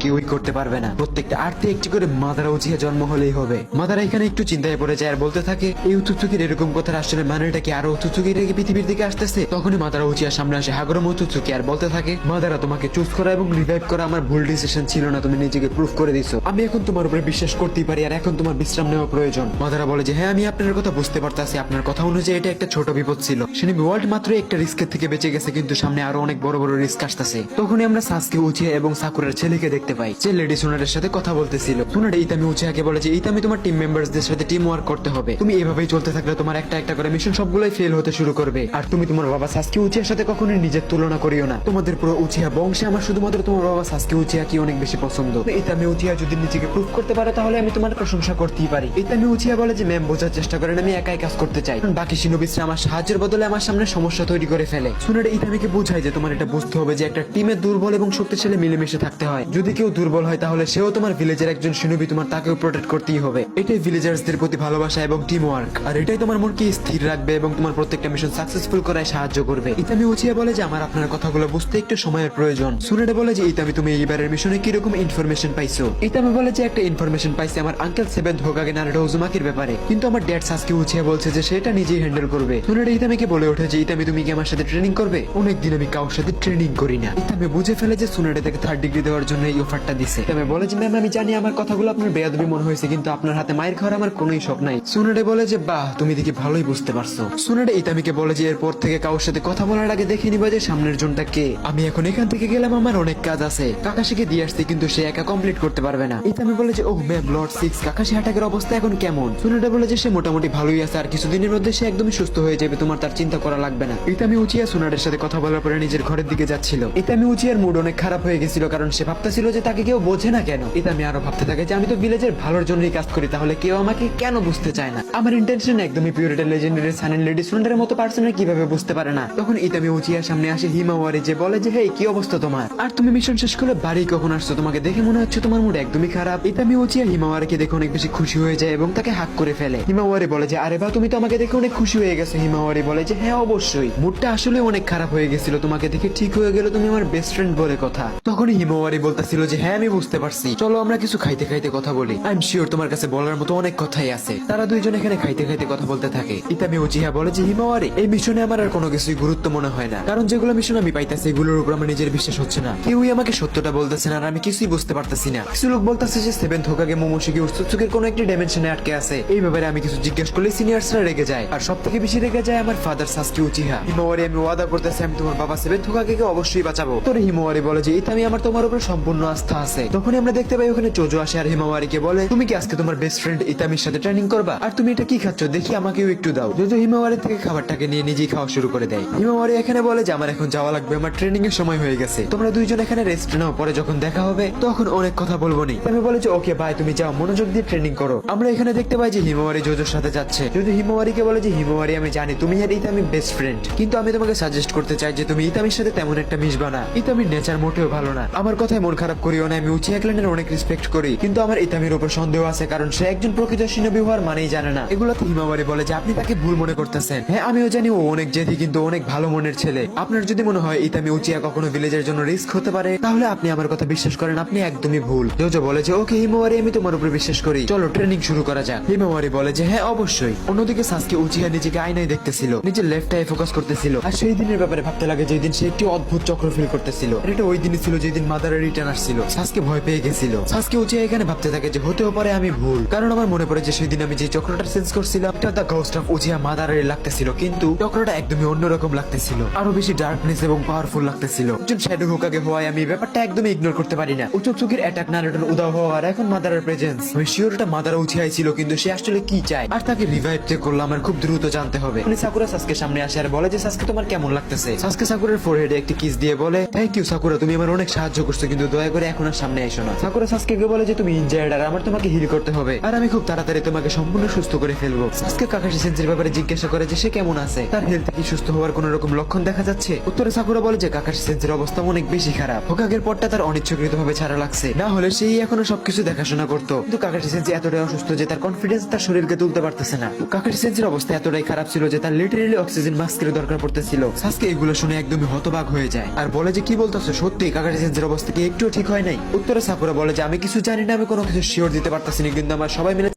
কেউই করতে পারবে না। প্রত্যেকটা আর্থে একটি করে মাদারা উচিয়া জন্ম হলেই হবে। মাদারা এখানে একটু চিন্তায় পড়ে যায় আর বলতে থাকে এই উচুচুকির এরকম কথার আসলে মানেটা কি, আরো উচুচুকি রেখে পৃথিবীর দিকে আসতেছে। তখনই মাদারা উচিয়ার সামনে আসে হাগরম উচুচুকি আর বলতে থাকে মাদারা তোমাকে চুজ করা এবং রিভাইভ করা আমার ভুল ডিসিশন ছিল না, তুমি নিজেকে প্রুফ করে দিছো। আমি এখন তোমার উপরে বিশ্বাস করতেই পারি আর এখন তোমার বিশ্রাম নেওয়া প্রয়োজন। মাদারা বলে যে হ্যাঁ আমি আপনার কথা বুঝতে পারতাছি, আপনার কথা অনুযায়ী এটা একটা ছোট বিপদ ছিল। শিনোবি ওয়ার্ল্ড মাত্র একটা রিস্কের থেকে বেঁচে গেছে, কিন্তু সামনে আরো অনেক বড় বড় রিস্ক আসতেছে। তখনই আমরা সাসকে উচিয়া এবং সাকুরার ছেলেকে দেখতে পাই, যে লেডি সুনারের সাথে কথা বলতেছিল। সুনারে ইতামি উচিয়াকে বলে যে ইতামি তোমার টিম মেম্বারসদের সাথে টিম ওয়ার্ক করতে হবে, তুমি এভাবেই চলতে থাকলে তোমার একটা একটা করে মিশন সবগুলোই ফেল হতে শুরু করবে। আর তুমি তোমার বাবা সাসকে উচিয়ার সাথে কখনোই নিজের তুলনা করিও না। তোমাদের পুরো উচিয়া বংশে আমার শুধুমাত্র তোমার বাবা সাসকে উচিয়া কি অনেক বেশি পছন্দ। ইতামি উচিয়া যদি নিজেকে প্রুফ করতে পারে তাহলে আমি তোমার প্রশংসা করতেই পারি। ইতামি উচিয়া বলে যে ম্যাম বোঝার চেষ্টা করেন আমি একাই কাজ করতে চাই, বাকি শিনোবিসরা আমার সাহায্যের বদলে আমার সামনে সমস্যা তৈরি করে ফেলে। সুনারে ইতামিকে বোঝায় যে তোমার এটা বুঝতে হবে যে একটা টিমের দুর্বল এবং শক্তিশালী মিলেমিশে থাকতে হয়। যদি কেউ দুর্বল হয় তাহলে সেও তোমার ভিলেজের একজন শিনোবি, তোমার তাকেও প্রোটেক্ট করতেই হবে। এটাই ভিলেজার্সদের প্রতি ভালোবাসা এবং টিম ওয়ার্ক, আর এটাই তোমার মনকে স্থির রাখবে এবং তোমার প্রত্যেকটা মিশন সাকসেসফুল করায় সাহায্য করবে। ইতামি উচিয়া বলে যে আমার আপনার কথাগুলো বুঝতে একটু সময়ের প্রয়োজন। সুনারে বলে যে ইতামি তুমি এইবারের মিশনে কিরকম ইনফরমেশন পাইছো। ইতামি বলে যে একটা ইনফরমেশন পাইছে আমার আঙ্কেল সেভেন্থ হোকাগে নারুটো উজুমাকির ব্যাপারে, কিন্তু আমার ড্যাড সাসকে উচিয়া বলছে যে সেটা নিজেই হ্যান্ডেল করবে। সুনারে ইতামিকে বলে ওঠে যে ইতামি তুমি কি আমার সাথে ট্রেনিং করবে, অনেকদিন আমি কারোর সাথে ট্রেনিং করি না। ইতামি বুঝে ফেলে যে সুনারে তাকে 3rd ডিগ্রি দেওয়ার জন্য এই অফারটা দিছে। ইতামি বলে যে ম্যাম আমি জানি আমার কথাগুলো আপনার বেয়াদবি মনে হয়েছে, কিন্তু আপনার হাতে মায়ের খাওয়ার আমার কোনোই শখ নাই। সুনারে বলে যে বাহ তুমি দেখি ভালোই বুঝতে পারছো। সুনারে ইতামিকে বলে যে এরপর থেকে কারোর সাথে কথা বলার আগে দেখে নিবা যে সামনের জনটা কে। আমি এখন এখান থেকে গেলাম, আমার অনেক কাজ আছে, কাকাশিকে দিয়ে আসছি কিন্তু সে একা কমপ্লিট করতে পারবে না। ইতামি বলে যে ওহ ম্যাম লর্ড 6 কাকাশি হাটাকের অবস্থা এখন কেমন। সুনারে বলে যে সে মোটামুটি ভালোই আছে আর কিছুদিনের মধ্যে সে একদমই সুস্থ হয়ে যাবে, তোমার তার চিন্তা করা লাগবে না। ইতামি উচিয়া সুনারের সাথে কথা বলার পরে নিজের ঘরের দিকে যাচ্ছিল। ইতামি উচিয়ার মুড অনেক খারাপ হয়ে গেছিল, কারণ সে ভাবতেছিল যে তাকে কেউ বোঝে না কেন। ইতামি আরো ভাবতে থাকে যে আমি তো ভিলেজের ভালোর জন্যই কাজ করি, তাহলে কেউ আমাকে কেন বুঝতে চায় না। আমার ইন্টেনশন একদমই পিউরিটি লেজেন্ডারি সানেন লেডি সুনারের মতো পার্সনের কিভাবে বুঝতে পারে না। তখন ইতামি উচিয়ার সামনে আসে হিমাওয়ারি, যে বলে যে হেই কি অবস্থা তোমার, আর তুমি মিশন শেষ করে বাড়ি কখন আসছো, তোমাকে দেখে মনে হচ্ছে তোমার মুড একদমই খারাপ। ইতামি উচিয়া হিমাওয়ারিকে দেখে অনেক বেশি খুশি হয়ে যায় এবং তাকে হাক করে ফেলে। হিমাওয়ারি বলে যে আরে বা তুমি তো আমাকে দেখে অনেক খুশি হয়ে গেছো। হিমাওয়ারি বলে যে হ্যাঁ অবশ্যই, মুডটা আসলে অনেক খারাপ হয়ে গেছিল, তোমাকে দেখে ঠিক হয়ে গেল, তুমি আমার বেস্ট ফ্রেন্ড বলে কথা। তখনই হিমাওয়ারি বলতেছিল যে হ্যাঁ আমি বুঝতে পারছি, চলো আমরা কিছু খাইতে খাইতে কথা বলি, আই এম শিওর তোমার কাছে বলার মতো অনেক কথাই আছে। তারা দুইজন এখানে খাইতে খাইতে কথা বলতে থাকে। ইতামি উচিয়া বলে যে হিমাওয়ারি এই মিশনে আমার আর কোনো কিছুই গুরুত্ব মনে হয় না, কারণ যেগুলো মিশন আমি পাইতেছি এগুলোর উপর আমার নিজের বিশ্বাস হচ্ছে না, কেউই আমাকে সত্যটা বলতেছে না আর আমি কিছুই বুঝতে পারতেছি না। কিছু লোক বলতেছে যে সেভেন্থ হোকাগে মোমোশিকি উৎসুকের কোনো একটি ডাইমেনশনে আটকে আছে। এই ব্যাপারে আমি কিছু জিজ্ঞেস করলে সিনিয়র্সরা রেগে যায়, আর সব থেকে বেশি রেগে যায় আমার ফাদার সাসকি উচিহা। হিমাওয়ারি আমি ওয়াদা করতেছি আমি তোমার বাবা সেভেন্থ হোকাগেকে অবশ্যই বাঁচাবো। তোরে হিমাওয়ারি বলে যে ইতামি আমার তোমার উপর সম্পূর্ণ আস্থা আছে। তখনই আমরা দেখতে পাই ওখানে চোজো আসে আর হিমাওয়ারিকে বলে তুমি কি আজকে তোমার বেস্ট ফ্রেন্ড ইতামির সাথে ট্রেনিং করবা, আর তুমি এটা কি খাচ্ছ দেখি আমাকেও একটু দাও। জোজো হিমাওয়ারি থেকে খাবারটাকে নিয়ে নিজেই খাওয়া শুরু করে দেয়। হিমাওয়ারি এখানে বলে যে আমার এখন যাওয়া লাগবে, আমার ট্রেনিং এর সময় হয়ে গেছে, তোমরা দুইজন এখানে রেস্ট নাও, পরে যখন দেখা হবে তখন অনেক কথা বলবো নি। আমি বলে যে ওকে ভাই তুমি যাও, মনোযোগ দিয়ে ট্রেনিং করো। আমরা এখানে দেখতে পাই যে হিমাওয়ারি জোজোর সাথে যাচ্ছে। যদি হিমাওয়ারিকে বলে যে হিমাওয়ারি আমি জানি তুমি আর ইতামি বেস্ট ফ্রেন্ড, কিন্তু আমি তোমাকে সাজেস্ট করতে চাই যে তুমি ইতামির সাথে তেমন একটা মিশবা না, ইতামির নেচার মোটেও ভালো না। আমার কথায় মন খারাপ করিও না, আমি উচিয়া ক্ল্যানের অনেক রেসপেক্ট করি, কিন্তু আমার ইতামির উপর সন্দেহ আছে, কারণ সে একজন প্রকৃত শিনোবি হওয়ার মানেই জানে না। এগুলোতে হিমাওয়ারি বলে যে আপনি তাকে ভুল মনে করতেছেন। হ্যাঁ আমিও জানি ও অনেক জেদি কিন্তু অনেক ভালো মনের ছেলে। আপনার যদি মনে হয় ইতামি উচিয়া কখনো ভিলেজের জন্য রিস্ক হতে পারে তাহলে আপনি আমার কথা বিশ্বাস করেন, আপনি একদমই ভুল। জোজো বলে যে ওকে হিমাওয়ারি আমি তোমার উপর বিশ্বাস করি, চলো ট্রেনিং শুরু করা যাক। হিমাওয়ারি বলে যে হ্যাঁ অবশ্যই। অন্যদিকে সাসকে উচিয়া নিজেকে আয়নায় দেখতেছিল, নিজের লেফট আই ফোকাস করতেছিল, আর সেই দিনের ব্যাপারে ভাবতে লাগে যেই দিন সে একটি অদ্ভুত চক্র ফিল করতেছিল। এটা ওই দিনই ছিল যেদিন মাদারের রিটার্ন আসছিল। সাসকে ভয় পেয়ে গেছিল। সাসকে উচিয়া এখানে ভাবতে থাকে যে হতেও পারে আমি ভুল, কারণ আমার মনে পড়ে যে সেই দিন আমি যে চক্রটা সেন্স করছিলাম এটা দ্য ঘোস্ট অফ উচিয়া মাদারের লাগতেছিল, কিন্তু চক্রটা একদমই অন্যরকম লাগতেছিল, আরো বেশি ডার্কনেস এবং পাওয়ারফুল লাগতেছিল। একজন শ্যাডো হোকাগে হওয়ায় আমি ব্যাপারটা একদমই ইগনোর করতে পারি না। উচুচুকির অ্যাটাক নারুটোর উদাও হওয়া আর এখন মাদারের প্রেজেন্স, আমি শিওর এটা মাদারা উচিয়াই ছিল, কিন্তু সে আসলে কি চায় আর তাকে রিভাইভ যে করলো আমার খুব দ্রুত জানতে হবে। উনি সাকুরা সাসকে সামনে আসে আর বলে যে সাসকে তোমার কেমন লাগতেছে। সাসকে সাকুরার ফোরহেডে একটি কিস দিয়ে বলে থ্যাংক ইউ সাকুরা, তুমি আমার অনেক সাহায্য করছো, কিন্তু দয়া করে এখন আর সামনে এসো না। সাকুরা সাসকেকে বলে যে তুমি ইনজার্ড আর আমার তোমাকে হিল করতে হবে, আর আমি খুব তাড়াতাড়ি তোমাকে সম্পূর্ণ সুস্থ করে ফেলবো। সাসকে কাকাশি সেন্সের ব্যাপারে জিজ্ঞাসা করে যে সে কেমন আছে, তার হেলথ কি সুস্থ হওয়ার কোন রকম লক্ষণ দেখা যাচ্ছে। উত্তরে সাকুরা বলে যে কাকাশি সেন্সের অবস্থা অনেক বেশি খারাপ, হোকাগের পরটা তার অনিচ্ছাকৃত ভাবে ছাড়া লাগছে, না হলে সেই এখনো সবকিছু দেখাশোনা করতো, কিন্তু কাকাশি সেন্সি এতটাই অসুস্থ যে তার কনফিডেন্স তার শরীরকে তুলতে পারতেছে না। কাকাশি সেন্সির অবস্থা এতটাই খারাপ ছিল যে তার লিটারেলি অক্সিজেন মাস্কের দরকার পড়তেছিল। সাসকে এগুলো শুনে একদমই হতবাক হয়ে যায় আর বলে যে কি বলতেছো, সত্যি কাকাশি সেন্সির অবস্থা কি একটু ঠিক হয় নাই? উত্তরে সাকুরা বলে যে আমি কিছু জানি না, আমি কোনো কিছু শিওর দিতে পারতেছি না, কিন্তু আমার সবাই মিলে